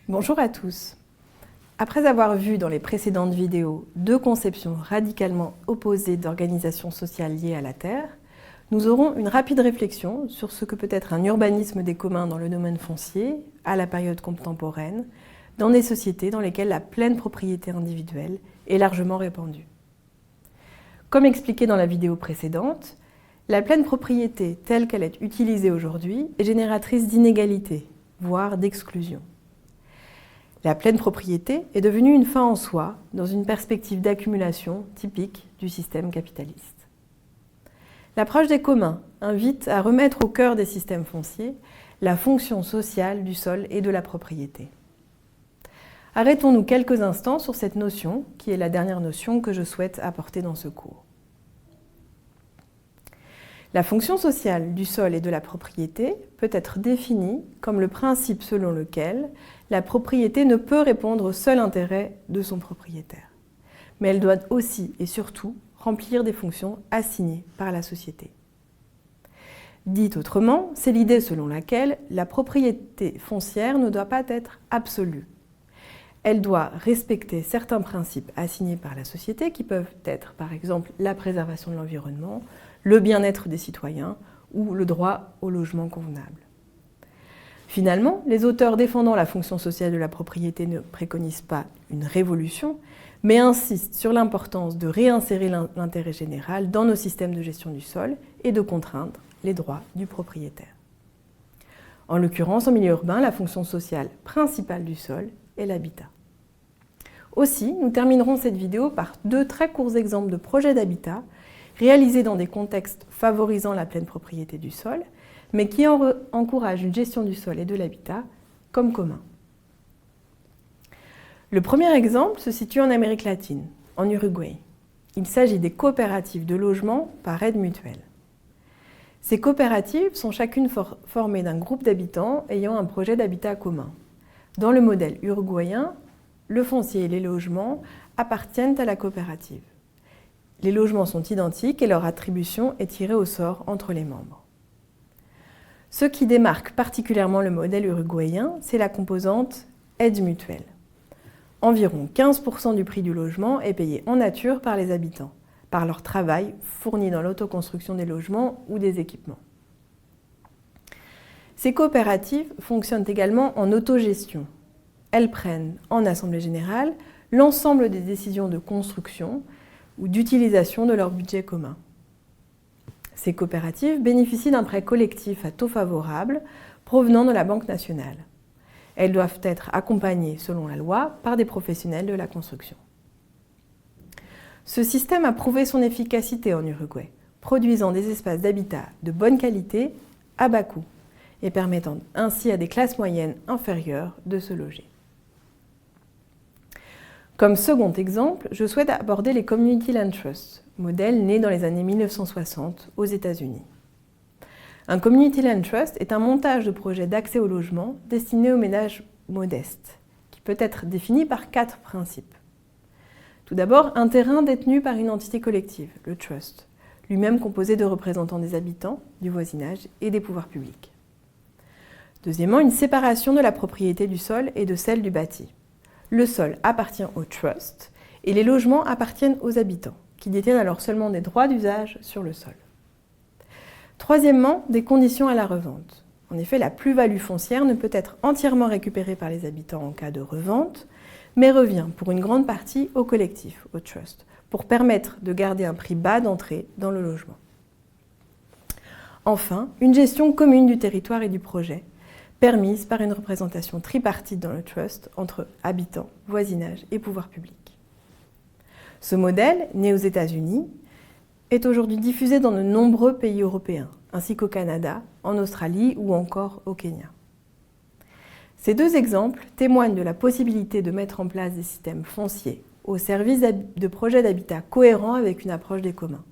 Bonjour à tous. Après avoir vu dans les précédentes vidéos deux conceptions radicalement opposées d'organisation sociale liée à la Terre, nous aurons une rapide réflexion sur ce que peut être un urbanisme des communs dans le domaine foncier, à la période contemporaine, dans des sociétés dans lesquelles la pleine propriété individuelle est largement répandue. Comme expliqué dans la vidéo précédente, la pleine propriété telle qu'elle est utilisée aujourd'hui est génératrice d'inégalités, voire d'exclusion. La pleine propriété est devenue une fin en soi dans une perspective d'accumulation typique du système capitaliste. L'approche des communs invite à remettre au cœur des systèmes fonciers la fonction sociale du sol et de la propriété. Arrêtons-nous quelques instants sur cette notion, qui est la dernière notion que je souhaite apporter dans ce cours. La fonction sociale du sol et de la propriété peut être définie comme le principe selon lequel la propriété ne peut répondre au seul intérêt de son propriétaire, mais elle doit aussi et surtout remplir des fonctions assignées par la société. Dit autrement, c'est l'idée selon laquelle la propriété foncière ne doit pas être absolue. Elle doit respecter certains principes assignés par la société qui peuvent être par exemple la préservation de l'environnement, le bien-être des citoyens ou le droit au logement convenable. Finalement, les auteurs défendant la fonction sociale de la propriété ne préconisent pas une révolution, mais insistent sur l'importance de réinsérer l'intérêt général dans nos systèmes de gestion du sol et de contraindre les droits du propriétaire. En l'occurrence, en milieu urbain, la fonction sociale principale du sol est l'habitat. Aussi, nous terminerons cette vidéo par deux très courts exemples de projets d'habitat réalisés dans des contextes favorisant la pleine propriété du sol, mais qui encouragent une gestion du sol et de l'habitat comme commun. Le premier exemple se situe en Amérique latine, en Uruguay. Il s'agit des coopératives de logement par aide mutuelle. Ces coopératives sont chacune formées d'un groupe d'habitants ayant un projet d'habitat commun. Dans le modèle uruguayen, le foncier et les logements appartiennent à la coopérative. Les logements sont identiques et leur attribution est tirée au sort entre les membres. Ce qui démarque particulièrement le modèle uruguayen, c'est la composante aide mutuelle. Environ 15% du prix du logement est payé en nature par les habitants, par leur travail fourni dans l'autoconstruction des logements ou des équipements. Ces coopératives fonctionnent également en autogestion. Elles prennent, en assemblée générale, l'ensemble des décisions de construction ou d'utilisation de leur budget commun. Ces coopératives bénéficient d'un prêt collectif à taux favorable provenant de la Banque nationale. Elles doivent être accompagnées, selon la loi, par des professionnels de la construction. Ce système a prouvé son efficacité en Uruguay, produisant des espaces d'habitat de bonne qualité à bas coût et permettant ainsi à des classes moyennes inférieures de se loger. Comme second exemple, je souhaite aborder les Community Land Trusts, modèle né dans les années 1960 aux États-Unis. Un Community Land Trust est un montage de projets d'accès au logement destiné aux ménages modestes, qui peut être défini par 4 principes. Tout d'abord, un terrain détenu par une entité collective, le trust, lui-même composé de représentants des habitants, du voisinage et des pouvoirs publics. Deuxièmement, une séparation de la propriété du sol et de celle du bâti. Le sol appartient au trust et les logements appartiennent aux habitants, qui détiennent alors seulement des droits d'usage sur le sol. Troisièmement, des conditions à la revente. En effet, la plus-value foncière ne peut être entièrement récupérée par les habitants en cas de revente, mais revient pour une grande partie au collectif, au trust, pour permettre de garder un prix bas d'entrée dans le logement. Enfin, une gestion commune du territoire et du projet, permise par une représentation tripartite dans le trust entre habitants, voisinage et pouvoir public. Ce modèle, né aux États-Unis, est aujourd'hui diffusé dans de nombreux pays européens, ainsi qu'au Canada, en Australie ou encore au Kenya. Ces deux exemples témoignent de la possibilité de mettre en place des systèmes fonciers au service de projets d'habitat cohérents avec une approche des communs.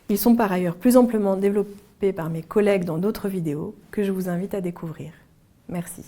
Ils sont par ailleurs plus amplement développés par mes collègues dans d'autres vidéos que je vous invite à découvrir. Merci.